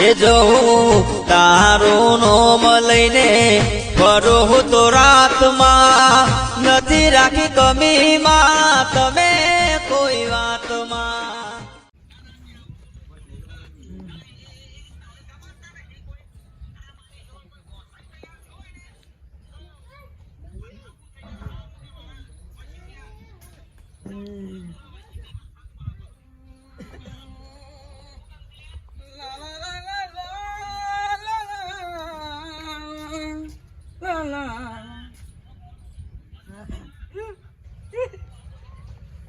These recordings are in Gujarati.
એ જવું તારું નોમ લઈને ફરો તો રાતમાં નથી રાખી કમીમાં તમે કોઈ વાતમાં.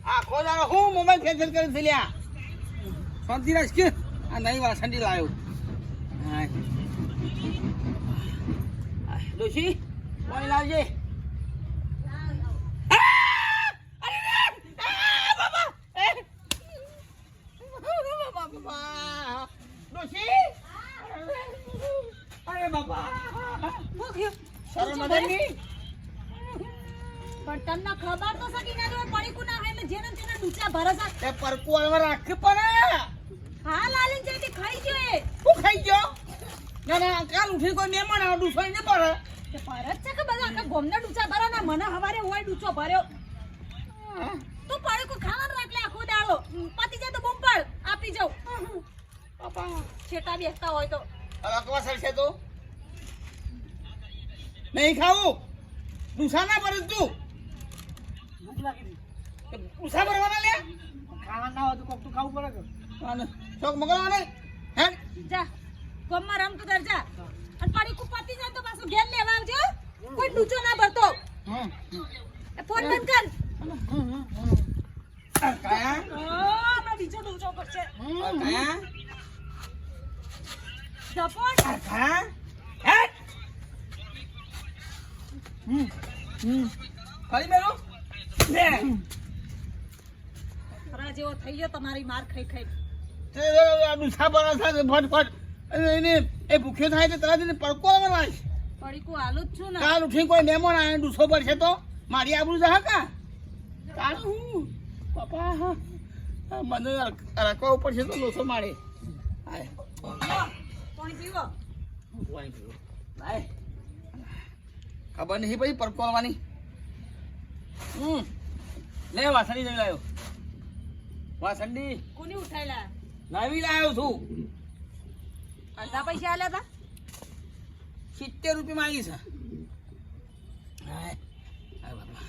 આખો દાડો હું મોબાઈલ કેન્સલ કરી દીલ્યા શાંતિ રાખ કે આ નહીં વાસંડી લાવ્યો ડોશી પાણી લાવજે. અરે બાપા પણ તમને ખબર તો સકી ના જોય પડીકું ના એટલે જેને તેના ડૂચા ભરસા એ પરકુ આવા રાખ પણ હા લાલીન જેથી ખાઈ ગયો એ હું ખાઈ ગયો. ના ના કાલ ઉઠી કોઈ મહેમાન આ ડૂસોઈ ન પડે તે પરત છે કે બધા આખા ગોમના ડૂચા ભરા ના મને હવારે હોય ડૂચો ભર્યો તું પડીકું ખાવાનું રાખલે આખો દાડો પતી જાય તો બૂમ પડ આપી જાઉં બાપા છેટા બેસતા હોય તો અકવા સરશે તો નહીં ખાવું ડૂસા ના ભરે તું ડૂસા ભરવાના લે ખાવા ના હોય તો કોક તો ખાવું પડે કે શોખ મગળવાને હે જા ગોમમાં રમ તું જા અને પડીકું પતી જાય તો પાછું ઘેર લેવા આવજો કોઈ ડૂચો ના ભરતો ફોન બંધ કર કાયા હમણાં બીજો ડૂચો કરશે કાયા જપોન કાયા હે ખાલી મેરો લે ખરા જેવો થઈ ગયો તમારી માર ખાઈ ખાઈ તે ડૂસા બરા થાય ફટ એને એ ભૂખ્યો થાય તો તરત એને પડકો લાય પડીકું હાલું જ છું ને કાલ ઉઠી કોઈ મહેમાન આવે ડૂસો પડશે તો મારી આબરૂ જા કા કાલ હું બાપા મને રાખવા ઉપર છે તો લોસો મારે આય પાણી પીવો ખબર નહીં ભાઈ પડકો આવવાની લે વાસણી નહીં લાવ્યો વાસણી કોની ઉઠાયેલા નવી લાવ્યો છું અડધા પૈસા આલ્યા હતા 70 રૂપિયા માંગી છે હાય બાપા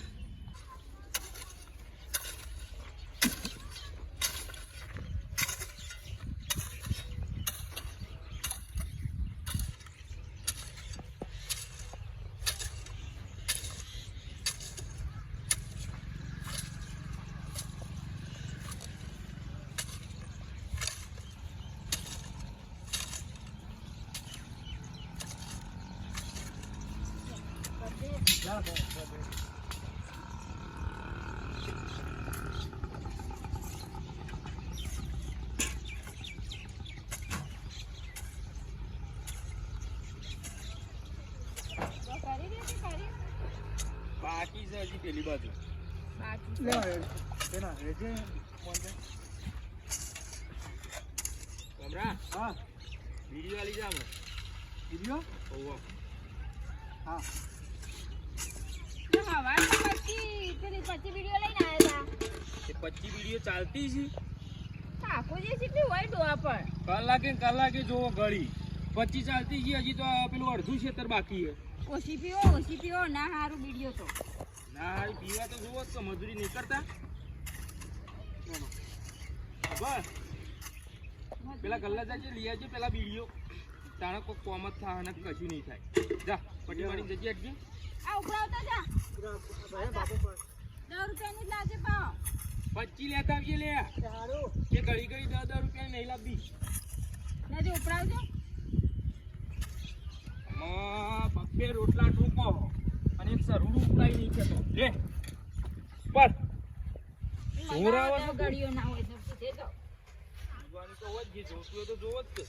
બાકી છે હજી પેલી બાજુ હા વિડીયો આલી જા વિડીયો હા પછી વિડીયો લઈને આવ્યા એ 25 વિડીયો ચાલતી છે હતા આખો જે કેટલી હોય ડોવા પર કલાકે જોવો ઘડી 25 ચાલતી છે હજી તો પેલું અડધું ખેતર બાકી છે ઓછી પીવો ના હારું વિડીયો તો ના હારી પીવા તો જોવો તો મજૂરી નહીં કરતા બસ પેલા ગલ્લા જાજે લઈ આવજે પેલા વિડીયો તાણે કોઈ કોમ જ થાય અને કશું નહીં થાય જા પટી મારી જજે અટકી આ ઉપડાવતા જા 10 રૂપિયાની જ લાજે પાવ 25 લેતા આવજે લે સારું કે ઘડી ઘડી 10 રૂપિયા નહીં લાવવી લાજે ઉપડાવજો બબ્બે રોટલા ટૂંકો અને એક સરૂડું ઉકળાઈ નહીં કેતો લે પર હોરાવા ગાડીઓ ના હોય તો દે દો આગવાની તો હોય જે જોતું હોય તો જોવો જ કે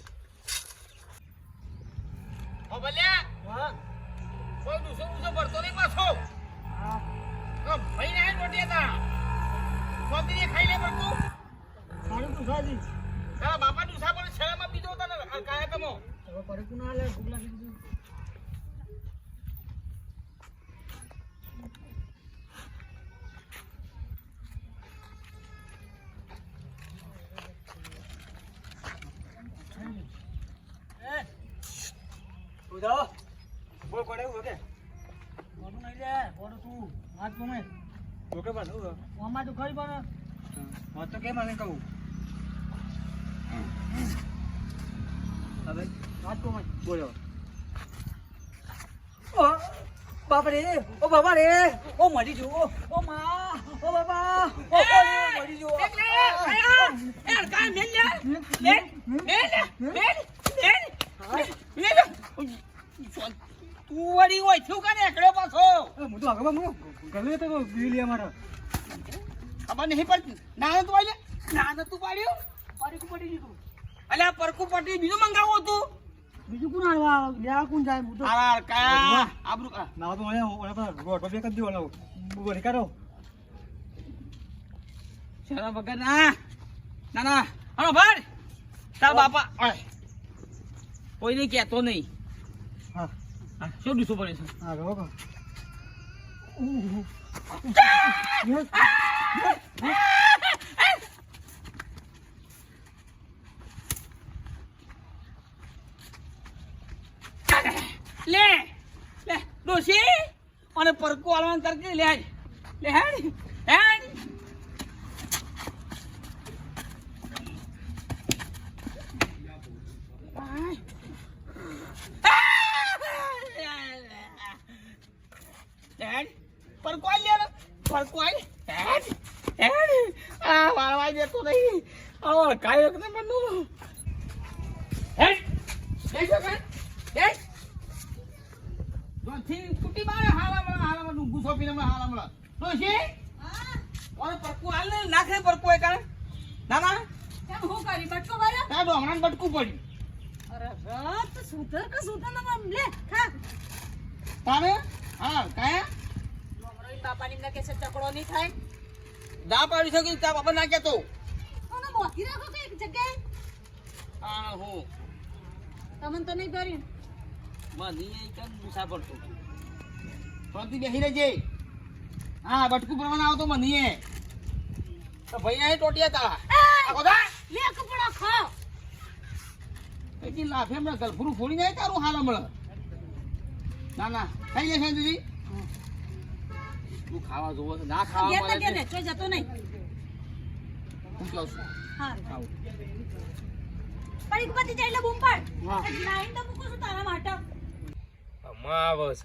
ઓ ભલ્યા હા કોઈ દુસો ભરતો નહીં પાછો હા ભાઈ ને રોટી હતા છોકરી ખાઈ લે પડતું સારું તું સાજી તારા બાપા દુસા પણ શરમમાં બીજો તને કાયા તો તમે હવે પડકું ના લે ભૂખ લાગી દીધી. ઉધાઓ બોલ કોડે ઓકે બોલું નહીં લે બોલું તું હાથ ગમે ઓકે પણ આમાં તો ખરી પણ વાત તો કેમ આને કહું હવે હાથ ગમે બોલો ઓ બાપા રે ઓ બાબા રે ઓ મરી જો ઓ માં ઓ બાબા ઓ મરી જો તું વળી હોય થયું કાને એકડો પાછો હું તો આગળ હું ગલે તો બીલી અમારા ખબર નહીં પડતી ના તું આલે ના તું પાડ્યું પડકું પડી ગયું અલ્યા પરકું પટી બીજું મંગાવું હતું બીજું કોણ આવા લ્યા કોણ જાય હું તો આર કા આબરૂ કા ના તો ઓલા પર રોટો બે કરી દેવાનો બોલી કાઢો શરમ વગર ના ના ના હલો ભાઈ તાર બાપા ઓય કોઈને કહેતો નહીં હા હા શું દુસું પડે છે હા રોકો લે લે ડોશી અને પરકો આલવાન કરકે લે આજ લે હેડ હેડ હેડ પરકો આલ લે પરકો આલ હેડ હેડ આ વાળવાઈ દેતો નહીં આ કાયક ને બનનું હેડ દેખો કે હેડ થી કુટી મારે હાલામાં ડુંગુ સોપીને મને હાલામાં ડોશી ઓરે પરકુ હાલ ને નાખે પરકુ એ કાણે ના ના કેમ હું કરી બટકો ભર્યો આ ડોમણાને બટકું પડ્યું અરે રાત સુધર કે સુધર ના લે ખા તારે હા કાયા લોમરોઈ બાપાની ના કેસે ચકડો નહીં થાય દા પાડી શકી તા બાપા ના કેતો મને બોકી રાખો કે એક જગ્યાએ હા હું તમને તો નહીં ભર્યું મને એ કેમ મુસાફર તો શાંતિ બેસી રહેજે હા બટકું પ્રમાણ આવતો મને એ તો ભૈયા એ ટોટિયા તાળા આ કોદા લે કપડો ખાઓ એટલી લાફે હમણાં ગલફરું ફોડી જાય તારું હાલ હમણાં ના ના ખાઈ જશે દીદી તું ખાવા જોવો છે ના ખાવા ગયા મળે કે છે ને ચોય જતો નહીં હું કહું છું હા ખાવું પણ એક બધી જાય એટલે બૂમ પાડ હા. લાઈન તો મૂકું છું તારા માટે અમાવસ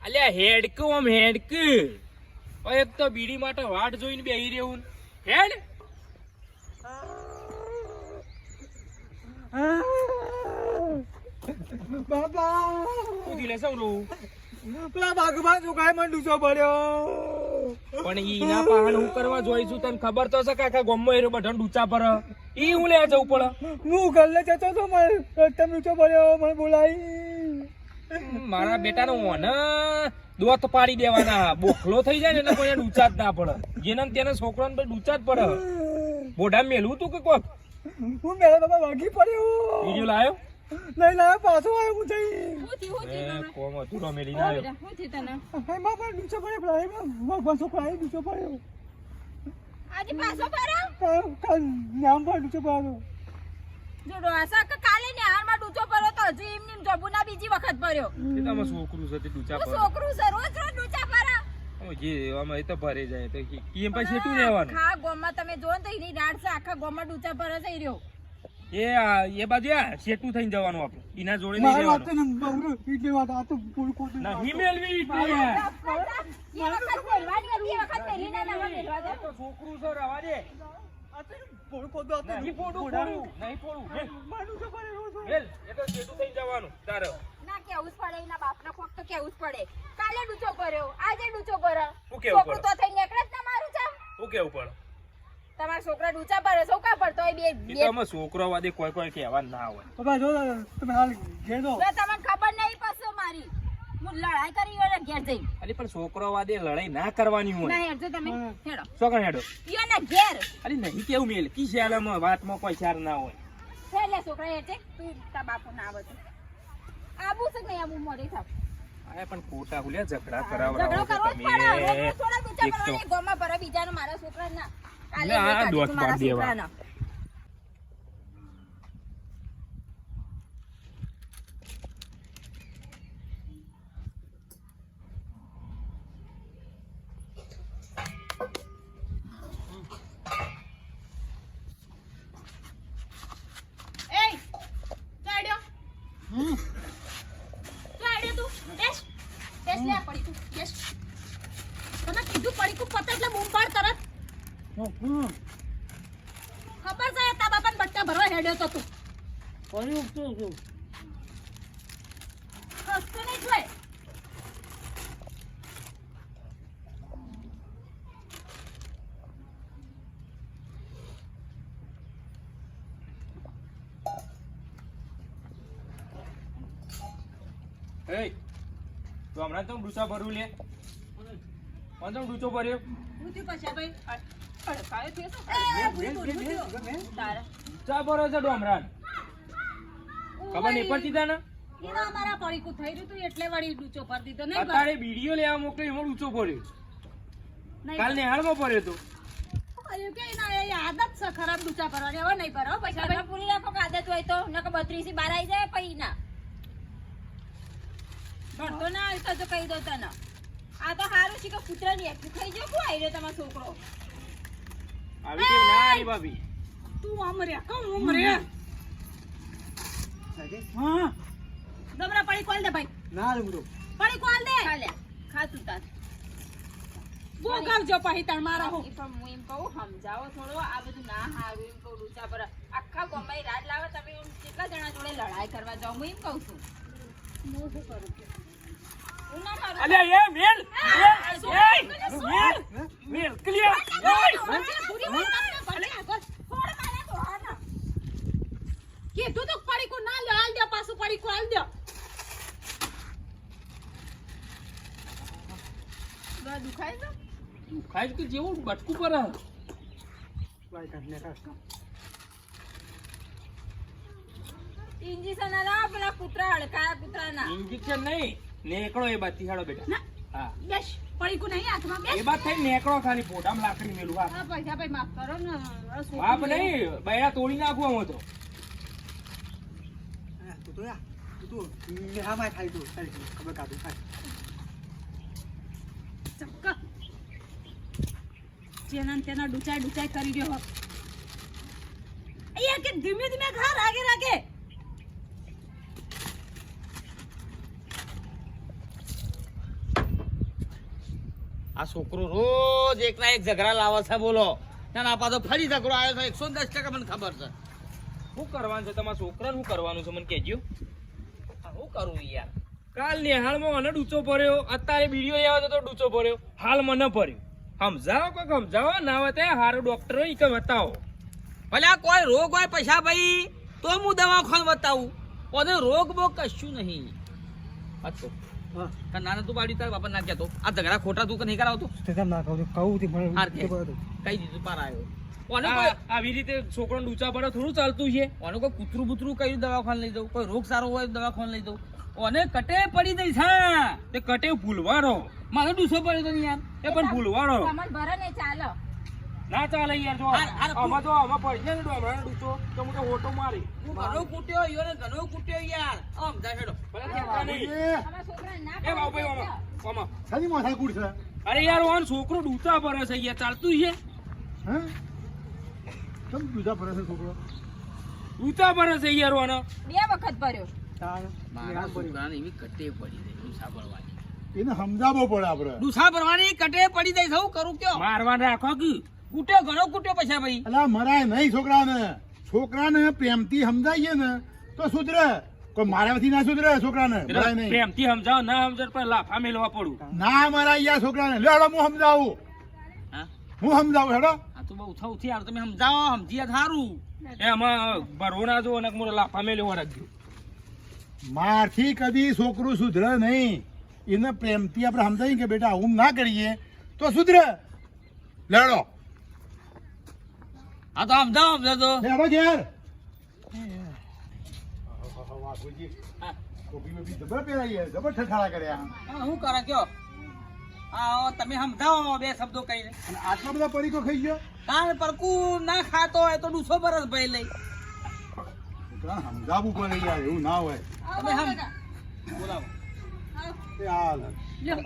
અલ્યા હેડકું આમ હેડક એક તો બીડી માટે વાટ જોઈને બેહી રહેવું હેડ બાપા ઉધી લે સૌરું પેલા બાગમાં શું કાય મને ડૂચો પડ્યો પણ ઈના પાહણ હું કરવા જોઈશું તને ખબર તો છે કે આખા ગામમાં એરો બધાને ડૂચા પર ઈ હું લેવા જવું પડે હું ગલ્લે જતો તો મને રસ્તે ડૂચો પડ્યો મને બોલાઈ મારા બેટાનો ઓને દોત પાડી દેવાના બોખલો થઈ જાય ને એટલે કોઈ ડૂચા જ ના પડે જેને તેને છોકરાને ભાઈ ડૂચા જ પડે બોડા મેલું તું કે કોક હું મેરા બાબા વાગી પડ્યો વિડિયો લાયો નહીં લાયો પાછો આવ્યો હું જઈ હું થયું એ કોમ અધૂરો મેલી ના આવ્યો હું થયું તને એમાં પણ ડૂચો પડ્યો પેલા ભગવાન છોકરા ડૂચો પડ્યો આજે પાછો ભર્યો કાલ નામ પર ડૂચો પડ્યો જોડો આશા કે કાલે ને હારમાં ડૂચો ભર્યો તો હજી એમની જબુના બીજી વખત ભર્યો એ તો આમાં છોકરું છે તે ડૂચા હું પર છોકરું છે રોજ રોજ ડૂચા ભરા જે આમાં એ તો ભરે જાય તો કેમ પછી શેટું રહેવાનું આખા ગોમમાં તમે જોવો ને તો એની રાડ છે આખા ગોમમાં ડૂચા ભરે છે ઈ રહ્યો એ બાજુ શેટું થઈને જવાનું આપણે એના જોડે નહીં મારી વાત રહેવાનું ને બહુ એટલે વાત આ તો બોલ કોટ નહીં મેળવી ઈ તો યાર. એ વખત પહેરવાની હતી એ વખત પહેરી ના નવા પહેરવા દે તો છોકરું છે રવા દે આ તો બોલ કોટ આ નહીં ફોડું નહીં ફોડું હેલ, મારું તો પડ્યો છે હેલ, એ તો શેટું થઈને જવાનું તારે ના કેવું જ પડે એના બાપના કોક તો કેવું જ પડે કાલે ડૂચો ભર્યો આજે ડૂચો ભરે શું કેવું છોકરું પડે? તો થઈ નીકળે જ ના મારું છે શું કેવું પડે તમારા છોકરા ડૂચા ભરે સૌ કા ભરતો હોય બે એ તો આમાં છોકરો વાદે કોઈ કહેવા ના હોય બાબા જો તમે હાલ ઘેર દો જો તમને ખબર નહીં પડશે મારી હું લડાઈ કરી હોય ઘેર જઈ અરે પણ છોકરો વાદે લડાઈ ના કરવાની હોય ના હેડજો તમે હેડો શું કણ હેડો ઈયોને ઘેર અરે નહીં કેવું મેલ કી શાળામાં વાતમાં કોઈ ચાર ના હોય છે લે છોકરા એ છે તું તા બાપુ ના આવે તો આબુ છે કે નહીં આબુ મોરી થાપ આ પણ ખોટા હુલ્યા ઝઘડા ઝઘડો કરાવરાવો કરવો જ પડે તમે થોડા દૂચા એક તો કરવાની ગોમાં ભરે બીજાનો મારા છોકરા ના કાલે ના, આ કાઢી દોત તું મારા પાડી દેવા. છોકરાના. એય, ચાડ્યો. ચાડ્યો તું. બેસ. બેસ લે આ પડીકું. બેસ. તને કીધું પડીકું પતે એટલે બૂમ પાડ તરત. ખબર છે તારા બાપાને બટકા ભરવા હેડ્યો તો તું. હસતો નહીં જોય. એય તું હમણાં તો ડૂચા ભરું લે કોણ તો ડૂચો ભર્યો ઊંધું પછી ભાઈ અડકાયો થયો તો. તારા. ચા ભરો છે ડોમરાન ખબર નહીં પડતી તને એનો અમારા પડીકું થઈ રહ્યું તું એટલે વળી ડૂચો ભરી દીધો નહીં અત્યારે વિડીયો લેવા મોકલ્યો એમાં ડૂચો ભર્યો કાલ નેહાળમાં ભર્યો તો અરે કે ના એ આદત છે ખરાબ ડૂચા ભરવાની હવે નહીં ભરો પૈસા ભાઈ પૂરી રાખો કે આદત હોય તો નકર 32 થી 12 આવી જાય પછી ના ભણતો ના હોય તો કહી દો તને આ તો હારું છે કે કૂતરાની એક થઈ ગયો કોઈ આવી રહ્યો તમારો છોકરો આવી કેમ ના આવી ભાભી તું આમ રે કોમ આમ રે હા દમરા પડી કોલ દે ભાઈ ના રે બુડો પડી કોલ દે ખાલે ખા તું તાર બોગાવજો પછી તાર મારા હો પણ હું એમ કહું સમજાવો થોડો આ બધું ના હારું એમ કહું ડૂચા પર આખા ગામમાં રાત લાવે તમે એમ કેટલા જણા જોડે લડાઈ કરવા જાઓ હું એમ કહું છું હું શું કરું કે હું ના મારું અલ્યા એ મેલ મેલ ક્લિયર કીધું તો પડી કો ના લે હાલ દે પાછું પડી કો હાલ દે દુખાય છે ખાઈ કે જેવું બટકું પર ભાઈ કાઢને કાઢ ઇન્જેક્શન આલા પેલા કૂતરા હડકાયા કૂતરાના ઇન્જેક્શન નહીં નેકળો એ બાદ હાડો બેટા ના. હા બેસ પડી કો નહીં હાથમાં બેસ એ બાદ થઈ નેકળો ખાલી ફોટામાં લાકડી મેલું હા હા પૈસા ભાઈ માફ કરો ને બાપ નહીં બૈરા તોડી નાખું હું તો તું તો યા તું નેહામાં ખાઈ તું ખબર કાઢું ખાઈ ચક્કર જેના તેના ડૂચાઈ ડૂચાઈ કરી રહ્યો હો અહીંયા કે ધીમે ધીમે ઘા રાગે રાગે આ છોકરો રોજ એક ના એક ઝઘડા લાવે છે બોલો ના પાછો ફરી ઝઘડો આવ્યો છે 110% મને ખબર છે શું કરવાનું છે તમારા છોકરાને શું કરવાનું છે મને કહેજો શું કરું યાર કાલ નેહાળમાં મને ડૂચો ભર્યો અત્યારે વિડીયો લેવા તો ડૂચો ભર્યો હાલ મને ભર્યો સમજાવો કોઈક સમજાવો ના હોય તે હારો ડોક્ટર હોય કે બતાવો ભલે આ કોઈ રોગ હોય પૈસા ભાઈ તો હું દવાખાને બતાવું કોને રોગ બોગ કશું નહીં અચ્છો હા નાના તું બાડી તાર બાપા ના કહેતો આ ઝઘડા ખોટા તું કે નહીં કરાવતો તે કેમ ના કહું કહું થી મને હાર કે. ખબર હતું. કઈ દીધું પાર આવ્યો કોને આ- કોઈ આવી રીતે છોકરાને ડૂચા ભરે થોડું ચાલતું છે કોને કોઈ કૂતરું બૂતરું કયું દવાખાને લઈ દઉં કોઈ રોગ સારો હોય તો દવાખાને લઈ દઉં ઓને કટે પડી દઈ છે તે કટે ભૂલવાડો મારો ડૂસો પડ્યો તો નહીં યાર એ પણ ભૂલવાડો કમર ભરે ને ચાલો ના ચાલે યાર જો હાર- આમાં તો આમાં પડી જાય ને ડોમરાનો ડૂચો તો હું તો ઓટો મારી હું ઘણો કૂટ્યો યો ને ઘણો કૂટ્યો યાર આમ જા હેડો ભલે ઠેકા નહીં અમારા છોકરાને ના એ બાપુ આમાં આમાં ખાલી માથાકૂટ છે અરે યાર ઓન છોકરો ડૂચા ભરે છે યાર ચાલતું છે હા કેમ બીજા ભરે છે છોકરો ડૂચા ભરે છે યાર ઓનો 2 વખત ભર્યો તાર મારા છોકરાને એવી કટે પડી દઈ ડૂસા ભરવાની એને સમજાવવો પડે આપણે ડૂસા ભરવાની કટે પડી દઈ સૌ કરું કયો મારવા રાખો કે કૂટ્યો ઘણો કૂટ્યો પૈસા ભાઈ અલા મરાય નહીં છોકરાને પ્રેમથી સમજાવીએ ને તો સુધરે કોઈ મારાથી ના સુધરે છોકરાને મરાય નહીં પ્રેમથી સમજાવો ના સમજાવ પણ લાફા મેલવા પડું ના મરાય યાર છોકરાને લે હેડો હું સમજાવું હા હું સમજાવું હેડો આ તો બહુ થઉથી યાર તમે સમજાવો સમજીએ સારું એમાં ભરવો ના જો અને મોરો લાફા મેલવા રાખજો મારથી કદી છોકરું સુધરે નહીં એને પ્રેમથી આપણે સમજાવીએ કે બેટા આવું ના કરીએ તો સુધરે લેડો હા તો સમજાવો સમજાતો લેડો ઘેર બાપુજી હા. ટોપી બોપી જબર પહેરાઈ છે, જબર ઠઠાડા કર્યા. શું કરે કયો આ તમે સમજાવો બે શબ્દો કહીને અને આટલા બધા પડીકો ખાઈ ગયો. કાન પરકું ના ખાતો હોય તો 200 બરસ ભાઈ લઈ છોકરાને સમજાવવું પડે યાર, એવું ના હોય. તમે બોલાવો એ હાલ. લ્યો.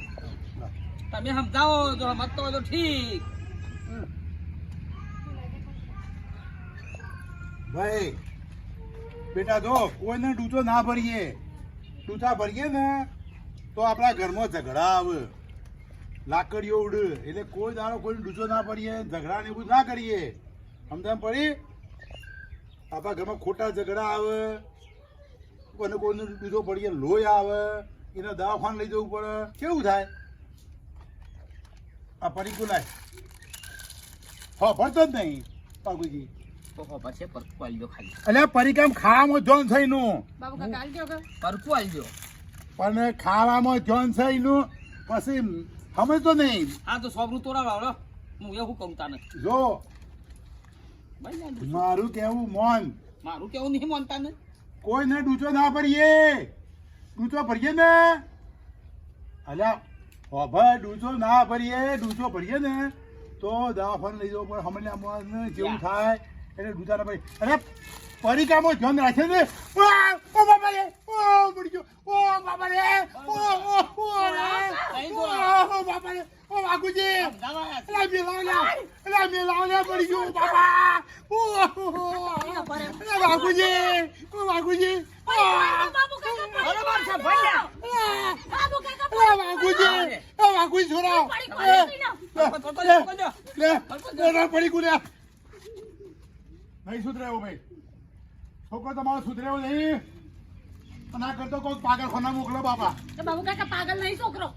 તમે સમજાવો જો સમજતો હોય તો ઠીક ભાઈ બેટા જો કોઈને ડૂચો ના ભરીએ. ડૂચા ભરીએ ને તો આપણા ઘરમાં ઝઘડા આવે, લાકડીઓ ઉડે. એટલે કોઈ દાડો કોઈ ડૂચો ના ભરીએ, ઝઘડા ને એવું ના કરીએ. સમજણ પડી? આપણા ઘરમાં ખોટા ઝઘડા આવે, કોઈને કોઈને ડૂચો ભરીએ લોહી આવે, એને દવાખાને લઈ જવું પડે. કેવું થાય? આ પરીકું લાય. હા ભરતો જ નહીં બાબુજી. તો ખબર છે પરકું આલજો ખાલી એટલે પરિકામ ખાવામાં જોન થઈનું, બાબુ કાકા હાલ ગયો કે પરકું આલજો પણ ખાવામાં જોન થઈનું પછી સમજતો નહીં. હા તો 100 તોડાવો હું એવું કરું તાને જો ભાઈ ના મારું કેવું મોન, મારું કેવું નહીં માનતા ને કોઈને ડૂચો ના ભરીએ. ડૂચો ભરીએ ને અલ્યા ભાઈ ડૂચો ના ભરીએ, ડૂચો ભરીએ ને તો દવાખાને લઈ જવું પડે. હમણાં જેવું થાય એટલે ડૂચા ના ભરીએ. અરે પરિકામાં ધ્યાન રાખે ને. ઓ બાબા રે, ઓ પડી ગયો, ઓ બાબા રે, ઓ બાબા રે, ઓ વાઘુજી, અલા મેલાવલા પડી ગયો બાબા. વાઘુજી, ઓ વાઘુજી, બાબુ કાકા બરોબર છે ભાઈ બાબુ કાકા વાઘુજી, ઓ વાઘુજી છોરાવ. પડી ગુલ્યા નહીં સુધરેવો ભાઈ. છોકરો તમારો સુધરેવો નહીં. ના કરતો કોઈ પાગલખાના મોકલો બાપા. કે બાબુ કાકા પાગલ નહીં છોકરો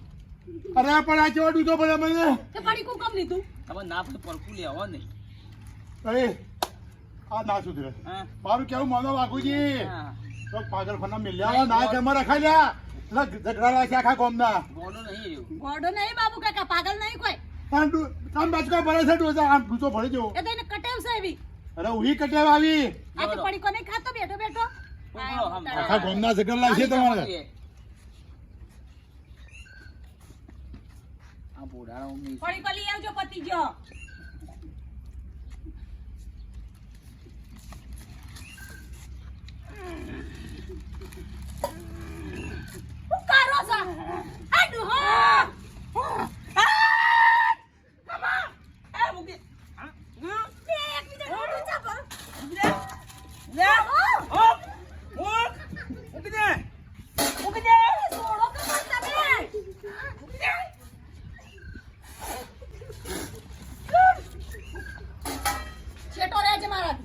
અરે પણ આ કેવો ડૂચો પડે મને. કે પડી કું કમ લીધું તમે ના પડે પરકું લેવો ને અરે આ ના સુધરે. હા મારું કેવું માનો વાઘુજી. હા તો પાગલખાના મિલ્યા ના ઘરમાં રખાઈ લ્યા. એટલે ઝઘડા રાખ્યા આખા ગામના. બોલો નહીં એવું ગોડો નહીં બાબુ કાકા પાગલ નહીં કોઈ આમ બાજકા ભરે છે ડોસા. આમ ડૂચો ભરી જવો. એ તો એને કટેવ છે એવી અરે ઉહી કટેવ આવી. આ તો પડી કોને ખાતો બેઠો બેઠો બોલો આખા ગામના ઝઘડા લાગશે તમારે. આ બોડાળો મી પડી કો લઈ આવજો પતિ ગયો હું કરો છો આ ડુહો આ મુકી બે એક મિનિટ રોડું ચાપો લે ઓપ ઓપ મુકી દે છોડો કે મત તમે છેટો રહેજે મારા